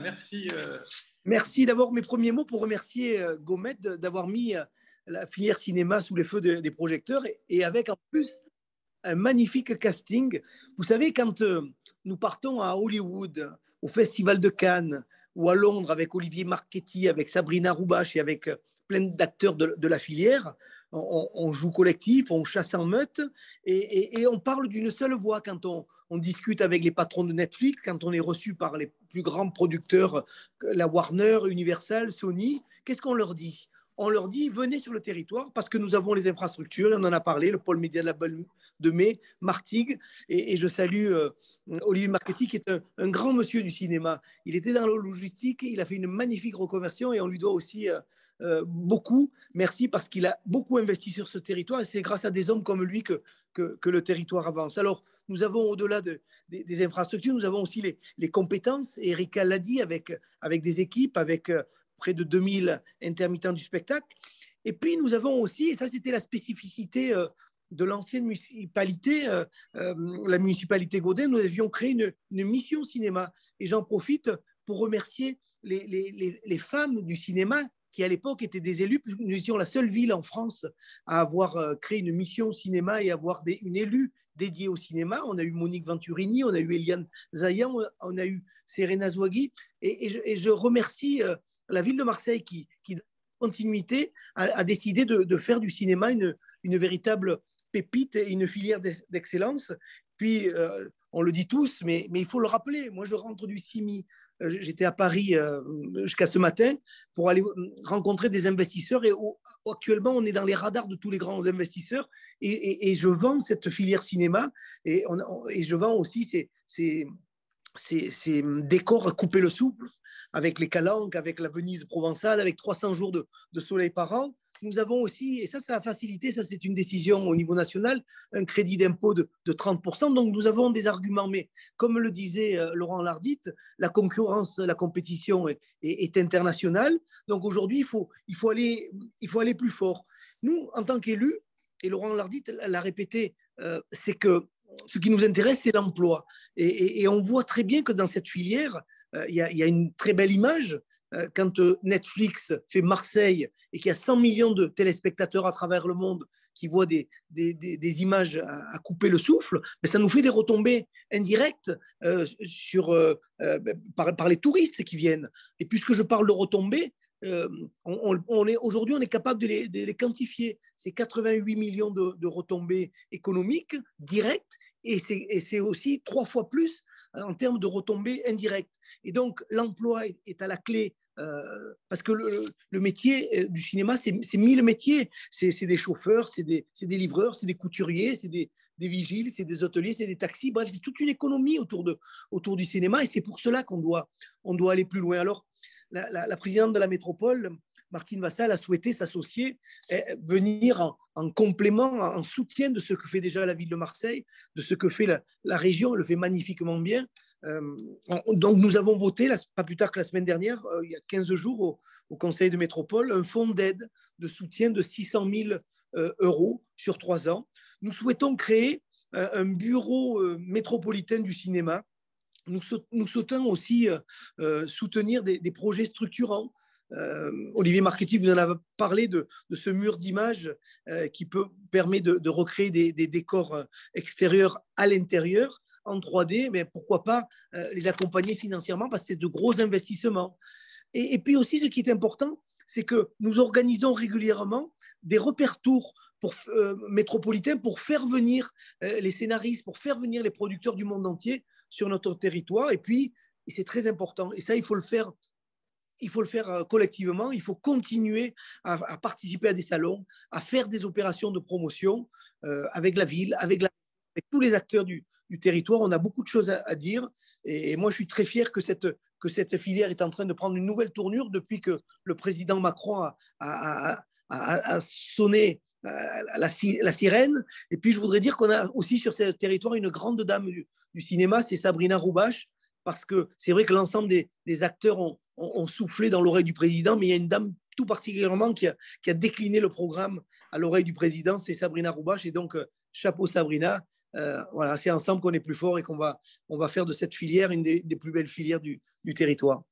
Merci. Merci d'abord mes premiers mots pour remercier Gomet d'avoir mis la filière cinéma sous les feux des projecteurs et avec en plus un magnifique casting. Vous savez, quand nous partons à Hollywood, au Festival de Cannes ou à Londres avec Olivier Marchetti, avec Sabrina Roubache et avec plein d'acteurs de la filière, on joue collectif, on chasse en meute et on parle d'une seule voix quand on discute avec les patrons de Netflix, quand on est reçu par les plus grands producteurs, la Warner, Universal, Sony. Qu'est-ce qu'on leur dit? On leur dit venez sur le territoire parce que nous avons les infrastructures, on en a parlé, le pôle média de Mai, Martigues, et je salue Olivier Marchetti qui est un grand monsieur du cinéma. Il était dans la logistique, il a fait une magnifique reconversion et on lui doit aussi beaucoup. Merci parce qu'il a beaucoup investi sur ce territoire et c'est grâce à des hommes comme lui que le territoire avance. Alors, nous avons au-delà des infrastructures, nous avons aussi les compétences. Erika l'a dit avec des équipes, avec près de 2000 intermittents du spectacle. Et puis, nous avons aussi, et ça c'était la spécificité de l'ancienne municipalité, la municipalité Gaudin, nous avions créé une mission cinéma. Et j'en profite pour remercier les femmes du cinéma qui à l'époque étaient des élus. Nous étions la seule ville en France à avoir créé une mission cinéma et avoir une élue dédiée au cinéma. On a eu Monique Venturini, on a eu Eliane Zayan, on a eu Serena Zouagui. Et je remercie la ville de Marseille qui dans la continuité, a décidé de faire du cinéma une véritable pépite et une filière d'excellence. Puis, on le dit tous, mais il faut le rappeler. Moi, je rentre du CIMI. J'étais à Paris jusqu'à ce matin pour aller rencontrer des investisseurs et actuellement on est dans les radars de tous les grands investisseurs et je vends cette filière cinéma et je vends aussi ces décors à couper le souffle avec les calanques, avec la Venise provençale, avec 300 jours de soleil par an. Nous avons aussi, et ça a facilité, ça c'est une décision au niveau national, un crédit d'impôt de 30%. Donc nous avons des arguments. Mais comme le disait Laurent Lardite, la concurrence, la compétition est internationale. Donc aujourd'hui, il faut aller plus fort. Nous, en tant qu'élus, et Laurent Lardite l'a répété, c'est que ce qui nous intéresse, c'est l'emploi. Et on voit très bien que dans cette filière, il y a une très belle image. Quand Netflix fait Marseille et qu'il y a 100 millions de téléspectateurs à travers le monde qui voient des images à couper le souffle, mais ça nous fait des retombées indirectes par les touristes qui viennent. Et puisque je parle de retombées, aujourd'hui, on est capable de les quantifier. C'est 88 millions de retombées économiques directes et c'est aussi 3 fois plus en termes de retombées indirectes. Et donc, l'emploi est à la clé parce que le métier du cinéma, c'est 1000 métiers. C'est des chauffeurs, c'est des livreurs, c'est des couturiers, c'est des vigiles, c'est des hôteliers, c'est des taxis. Bref, c'est toute une économie autour du cinéma et c'est pour cela qu'on doit aller plus loin. Alors, la présidente de la métropole, Martine Vassal, a souhaité s'associer, venir en complément, en soutien de ce que fait déjà la ville de Marseille, de ce que fait la région, elle le fait magnifiquement bien. Donc nous avons voté, pas plus tard que la semaine dernière, il y a 15 jours au Conseil de métropole, un fonds d'aide, de soutien de 600 000 euros sur 3 ans. Nous souhaitons créer un bureau métropolitain du cinéma. Nous souhaitons aussi soutenir des projets structurants. Olivier Marchetti vous en a parlé de ce mur d'images qui permet de recréer des décors extérieurs à l'intérieur en 3D, mais pourquoi pas les accompagner financièrement parce que c'est de gros investissements. Et puis aussi, ce qui est important, c'est que nous organisons régulièrement des repères tours métropolitains pour faire venir les scénaristes, pour faire venir les producteurs du monde entier sur notre territoire. Et puis, c'est très important, et ça, il faut le faire collectivement, il faut continuer à participer à des salons, à faire des opérations de promotion avec la ville, avec tous les acteurs du territoire. On a beaucoup de choses à dire et moi je suis très fier que cette filière est en train de prendre une nouvelle tournure depuis que le président Macron a sonné la sirène. Et puis je voudrais dire qu'on a aussi sur ce territoire une grande dame du cinéma, c'est Sabrina Roubache, parce que c'est vrai que l'ensemble des acteurs ont soufflé dans l'oreille du président, mais il y a une dame tout particulièrement qui a décliné le programme à l'oreille du président, c'est Sabrina Roubache. Et donc, chapeau Sabrina. Voilà, c'est ensemble qu'on est plus fort et qu'on va faire de cette filière une des plus belles filières du territoire.